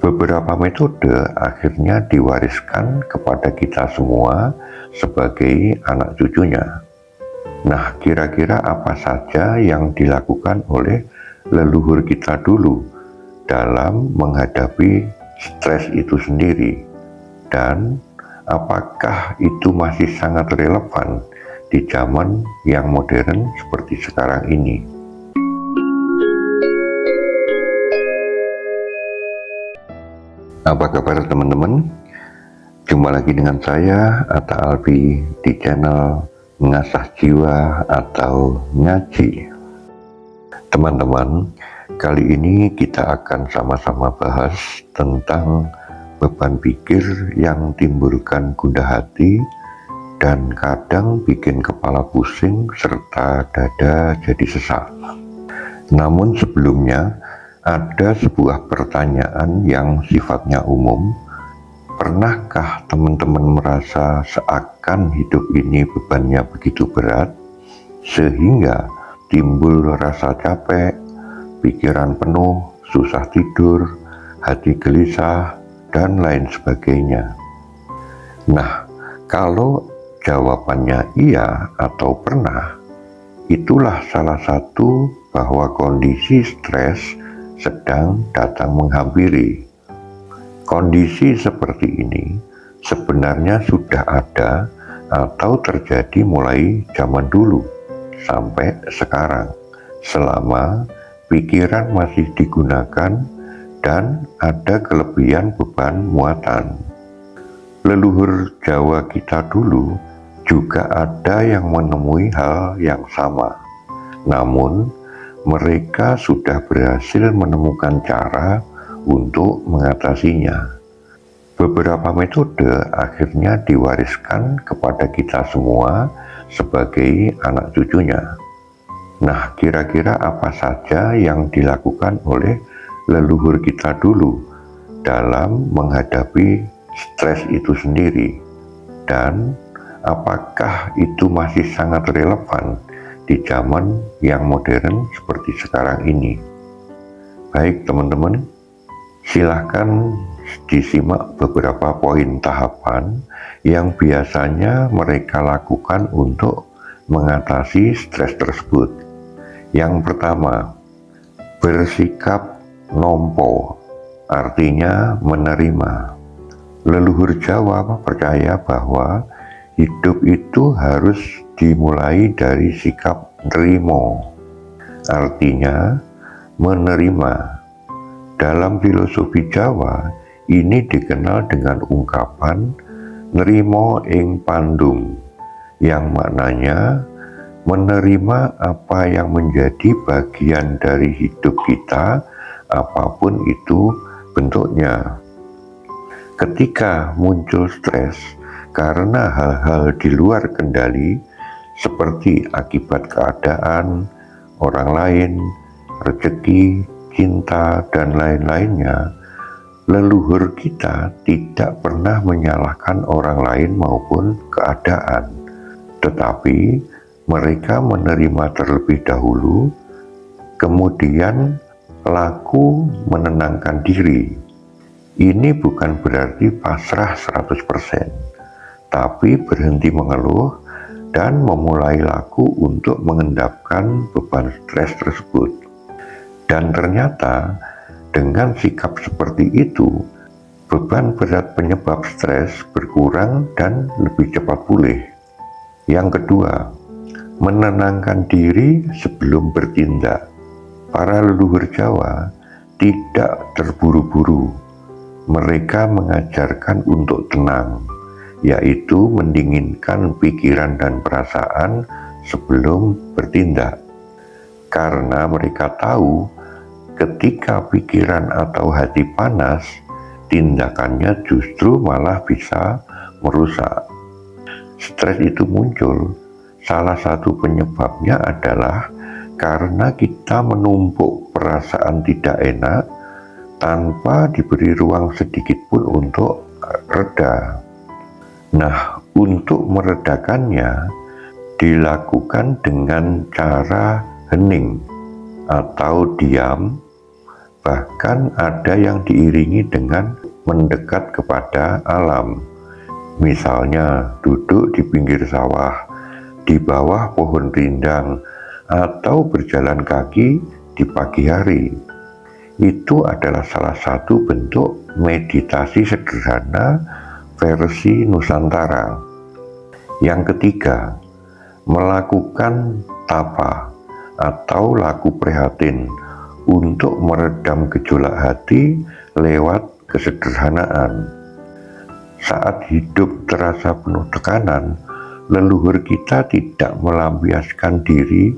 Beberapa metode akhirnya diwariskan kepada kita semua sebagai anak cucunya. Nah, kira-kira apa saja yang dilakukan oleh leluhur kita dulu dalam menghadapi stres itu sendiri? Dan apakah itu masih sangat relevan di zaman yang modern seperti sekarang ini? Apa kabar teman-teman? Jumpa lagi dengan saya, Atta Albi, di channel Mengasah Jiwa atau Ngaji. Teman-teman, kali ini kita akan sama-sama bahas tentang beban pikir yang timbulkan gundah hati dan kadang bikin kepala pusing serta dada jadi sesak. Namun sebelumnya, ada sebuah pertanyaan yang sifatnya umum. Pernahkah teman-teman merasa seakan hidup ini bebannya begitu berat, sehingga timbul rasa capek, pikiran penuh, susah tidur, hati gelisah, dan lain sebagainya? Nah, kalau jawabannya iya atau pernah, itulah salah satu bahwa kondisi stres sedang datang menghampiri. Kondisi seperti ini sebenarnya sudah ada atau terjadi mulai zaman dulu sampai sekarang, selama pikiran masih digunakan dan ada kelebihan beban muatan. Leluhur Jawa kita dulu juga ada yang menemui hal yang sama, namun mereka sudah berhasil menemukan cara untuk mengatasinya. Beberapa metode akhirnya diwariskan kepada kita semua sebagai anak cucunya. Nah, kira-kira apa saja yang dilakukan oleh leluhur kita dulu dalam menghadapi stres itu sendiri? Dan apakah itu masih sangat relevan di zaman yang modern seperti sekarang ini? Baik teman-teman, silahkan disimak beberapa poin tahapan yang biasanya mereka lakukan untuk mengatasi stres tersebut. Yang pertama, bersikap nompo, artinya menerima. Leluhur Jawa percaya bahwa hidup itu harus dimulai dari sikap nerimo, artinya menerima. Dalam filosofi Jawa, ini dikenal dengan ungkapan nerimo ing pandung, yang maknanya menerima apa yang menjadi bagian dari hidup kita, apapun itu bentuknya. Ketika muncul stres karena hal-hal di luar kendali, seperti akibat keadaan, orang lain, rezeki, cinta, dan lain-lainnya, leluhur kita tidak pernah menyalahkan orang lain maupun keadaan, tetapi mereka menerima terlebih dahulu, kemudian laku menenangkan diri. Ini bukan berarti pasrah 100%, tapi berhenti mengeluh dan memulai laku untuk mengendapkan beban stres tersebut. Dan ternyata dengan sikap seperti itu, beban berat penyebab stres berkurang dan lebih cepat pulih. Yang kedua, menenangkan diri sebelum bertindak. Para leluhur Jawa tidak terburu-buru. Mereka mengajarkan untuk tenang, yaitu mendinginkan pikiran dan perasaan sebelum bertindak. Karena mereka tahu ketika pikiran atau hati panas, tindakannya justru malah bisa merusak. Stres itu muncul, salah satu penyebabnya adalah karena kita menumpuk perasaan tidak enak tanpa diberi ruang sedikit pun untuk reda. Nah, untuk meredakannya dilakukan dengan cara hening atau diam, Bahkan ada yang diiringi dengan mendekat kepada alam. Misalnya duduk di pinggir sawah, di bawah pohon rindang, atau berjalan kaki di pagi hari. Itu adalah salah satu bentuk meditasi sederhana versi Nusantara. Yang ketiga, melakukan tapa atau laku prihatin untuk meredam gejolak hati lewat kesederhanaan. Saat hidup terasa penuh tekanan, leluhur kita tidak melampiaskan diri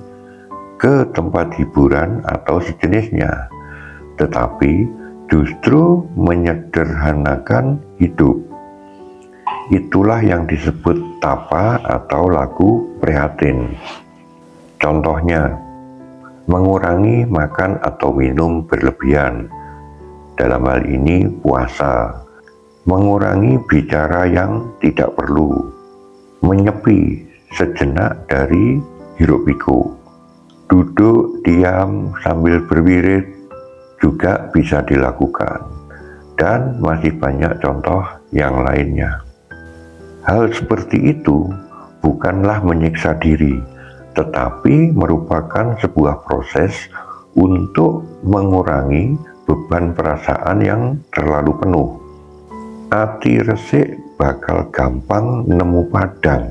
ke tempat hiburan atau sejenisnya, tetapi justru menyederhanakan hidup. Itulah yang disebut tapa atau laku prihatin. Contohnya, mengurangi makan atau minum berlebihan, dalam hal ini puasa. Mengurangi bicara yang tidak perlu, menyepi sejenak dari hiruk-pikuk. Duduk diam sambil berwirid juga bisa dilakukan, dan masih banyak contoh yang lainnya. Hal seperti itu bukanlah menyiksa diri, tetapi merupakan sebuah proses untuk mengurangi beban perasaan yang terlalu penuh. Ati resik bakal gampang nemu padang.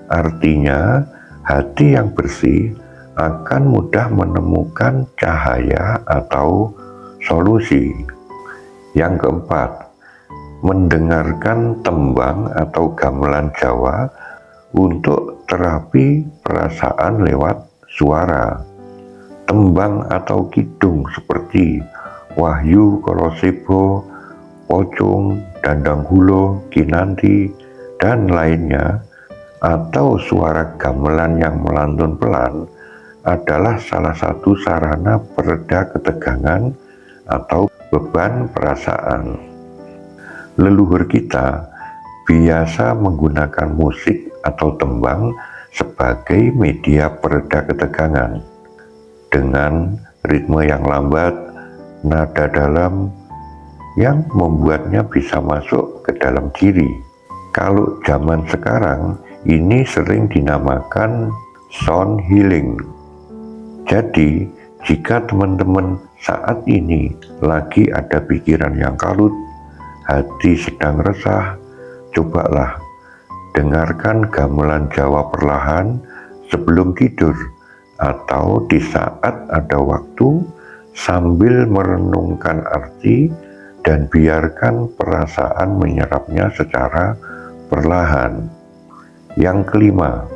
Artinya, hati yang bersih akan mudah menemukan cahaya atau solusi. Yang keempat, mendengarkan tembang atau gamelan Jawa untuk terapi perasaan lewat suara. Tembang atau kidung seperti Wahyu Kolosebo, Pocong, Dandang Hulo, Kinanti, dan lainnya, atau suara gamelan yang melantun pelan adalah salah satu sarana pereda ketegangan atau beban perasaan. Leluhur kita biasa menggunakan musik atau tembang sebagai media pereda ketegangan. Dengan ritme yang lambat, nada dalam yang membuatnya bisa masuk ke dalam diri. Kalau zaman sekarang, ini sering dinamakan sound healing. Jadi, jika teman-teman saat ini lagi ada pikiran yang kalut, hati sedang resah, cobalah dengarkan gamelan Jawa perlahan sebelum tidur atau di saat ada waktu sambil merenungkan arti dan biarkan perasaan menyerapnya secara perlahan. Yang kelima,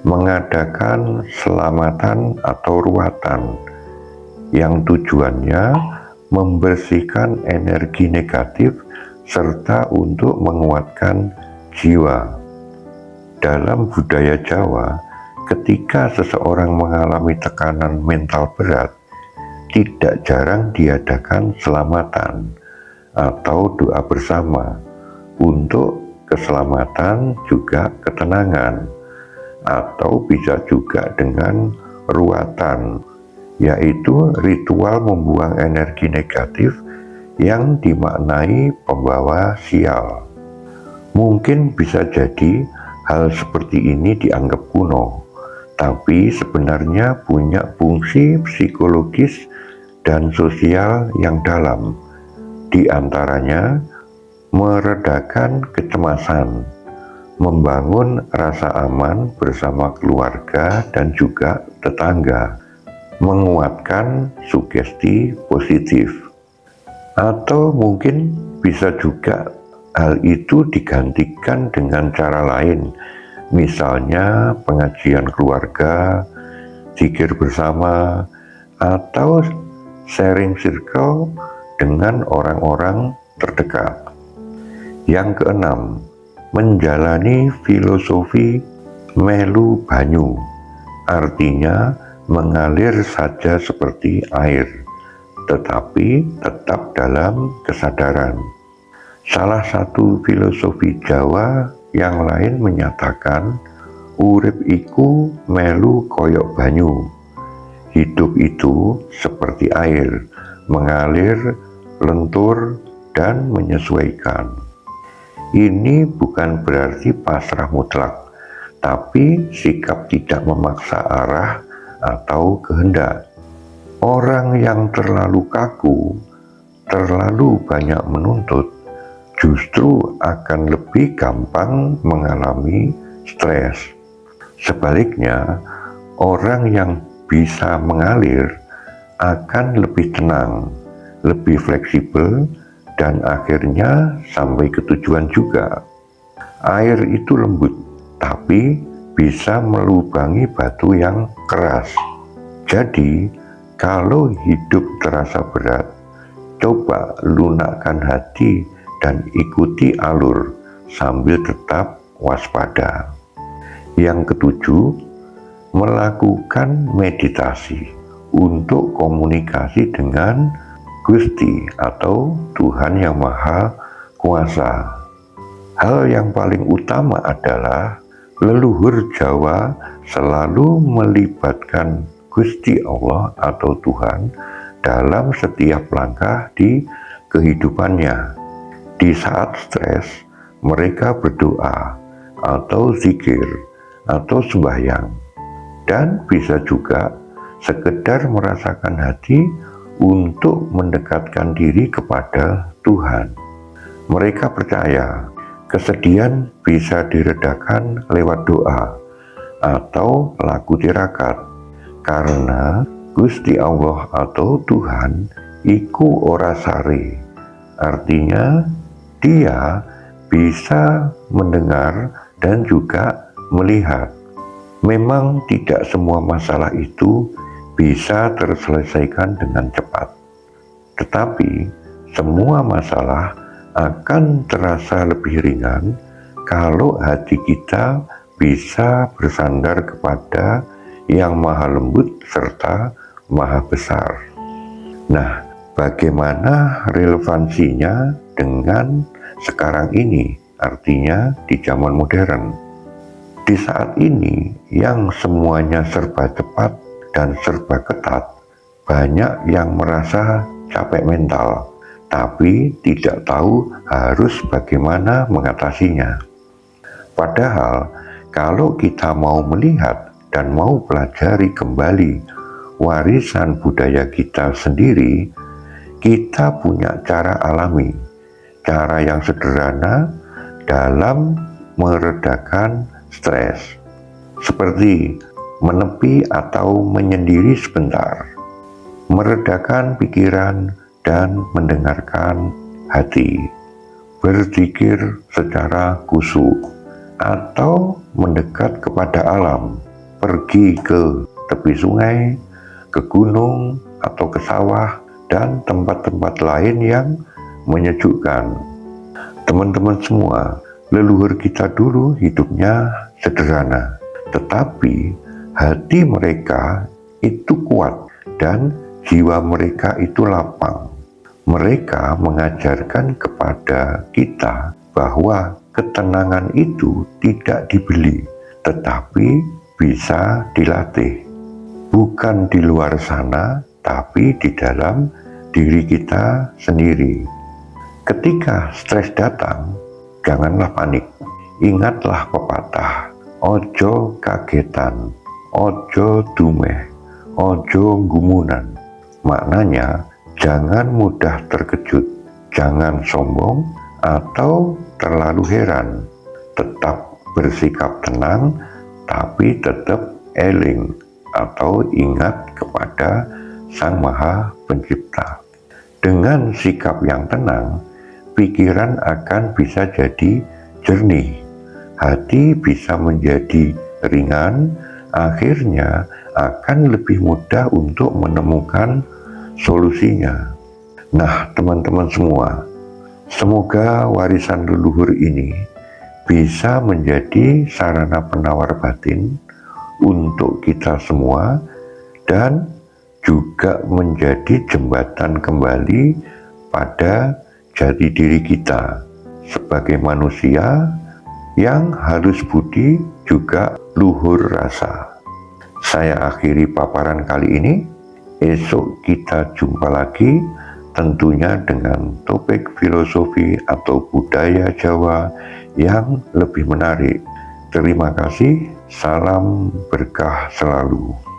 mengadakan selamatan atau ruatan yang tujuannya membersihkan energi negatif serta untuk menguatkan jiwa. Dalam budaya Jawa, ketika seseorang mengalami tekanan mental berat, tidak jarang diadakan selamatan atau doa bersama untuk keselamatan juga ketenangan, atau bisa juga dengan ruatan, yaitu ritual membuang energi negatif yang dimaknai pembawa sial. Mungkin bisa jadi hal seperti ini dianggap kuno, tapi sebenarnya punya fungsi psikologis dan sosial yang dalam. Di antaranya, meredakan kecemasan, membangun rasa aman bersama keluarga dan juga tetangga, menguatkan sugesti positif. Atau mungkin bisa juga hal itu digantikan dengan cara lain, misalnya pengajian keluarga, zikir bersama, atau sharing circle dengan orang-orang terdekat. Yang keenam, menjalani filosofi melu banyu, artinya mengalir saja seperti air, tetapi tetap dalam kesadaran. Salah satu filosofi Jawa yang lain menyatakan, urip iku melu koyok banyu. Hidup itu seperti air, mengalir, lentur, dan menyesuaikan. Ini bukan berarti pasrah mutlak, tapi sikap tidak memaksa arah atau kehendak. Orang yang terlalu kaku, terlalu banyak menuntut, justru akan lebih gampang mengalami stres. Sebaliknya, orang yang bisa mengalir akan lebih tenang, lebih fleksibel, dan akhirnya sampai ke tujuan juga. Air itu lembut, tapi bisa melubangi batu yang keras. Jadi, kalau hidup terasa berat, coba lunakkan hati dan ikuti alur sambil tetap waspada. Yang ketujuh, melakukan meditasi untuk komunikasi dengan Gusti atau Tuhan Yang Maha Kuasa. Hal yang paling utama adalah leluhur Jawa selalu melibatkan Gusti Allah atau Tuhan dalam setiap langkah di kehidupannya. Di saat stres, mereka berdoa atau zikir atau sembahyang, dan bisa juga sekedar merasakan hati untuk mendekatkan diri kepada Tuhan. Mereka percaya kesedihan bisa diredakan lewat doa atau lagu tirakat, karena Gusti Allah atau Tuhan iku ora sare, artinya Dia bisa mendengar dan juga melihat. Memang tidak semua masalah itu bisa terselesaikan dengan cepat, tetapi semua masalah akan terasa lebih ringan kalau hati kita bisa bersandar kepada Yang Maha Lembut serta Maha Besar. Nah, bagaimana relevansinya dengan sekarang ini, artinya di zaman modern? Di saat ini yang semuanya serba cepat dan serba ketat, banyak yang merasa capek mental, tapi tidak tahu harus bagaimana mengatasinya. Padahal, kalau kita mau melihat dan mau pelajari kembali warisan budaya kita sendiri, kita punya cara alami, cara yang sederhana dalam meredakan stres, seperti menepi atau menyendiri sebentar, meredakan pikiran dan mendengarkan hati, berzikir secara khusyuk, atau mendekat kepada alam, pergi ke tepi sungai, ke gunung, atau ke sawah, dan tempat-tempat lain yang menyejukkan. Teman-teman semua, leluhur kita dulu hidupnya sederhana, tetapi hati mereka itu kuat dan jiwa mereka itu lapang. Mereka mengajarkan kepada kita bahwa ketenangan itu tidak dibeli, tetapi bisa dilatih. Bukan di luar sana, tapi di dalam diri kita sendiri. Ketika stres datang, janganlah panik. Ingatlah pepatah, ojo kagetan, ojo dumeh, ojo gumunan. Maknanya, jangan mudah terkejut, jangan sombong atau terlalu heran. Tetap bersikap tenang, tapi tetap eling atau ingat kepada Sang Maha Pencipta. Dengan sikap yang tenang, pikiran akan bisa jadi jernih, hati bisa menjadi ringan, akhirnya akan lebih mudah untuk menemukan solusinya. Nah, teman-teman semua, semoga warisan leluhur ini bisa menjadi sarana penawar batin untuk kita semua dan juga menjadi jembatan kembali pada jati diri kita sebagai manusia yang halus budi juga luhur rasa. Saya akhiri paparan kali ini. Esok kita jumpa lagi, tentunya dengan topik filosofi atau budaya Jawa yang lebih menarik. Terima kasih, salam berkah selalu.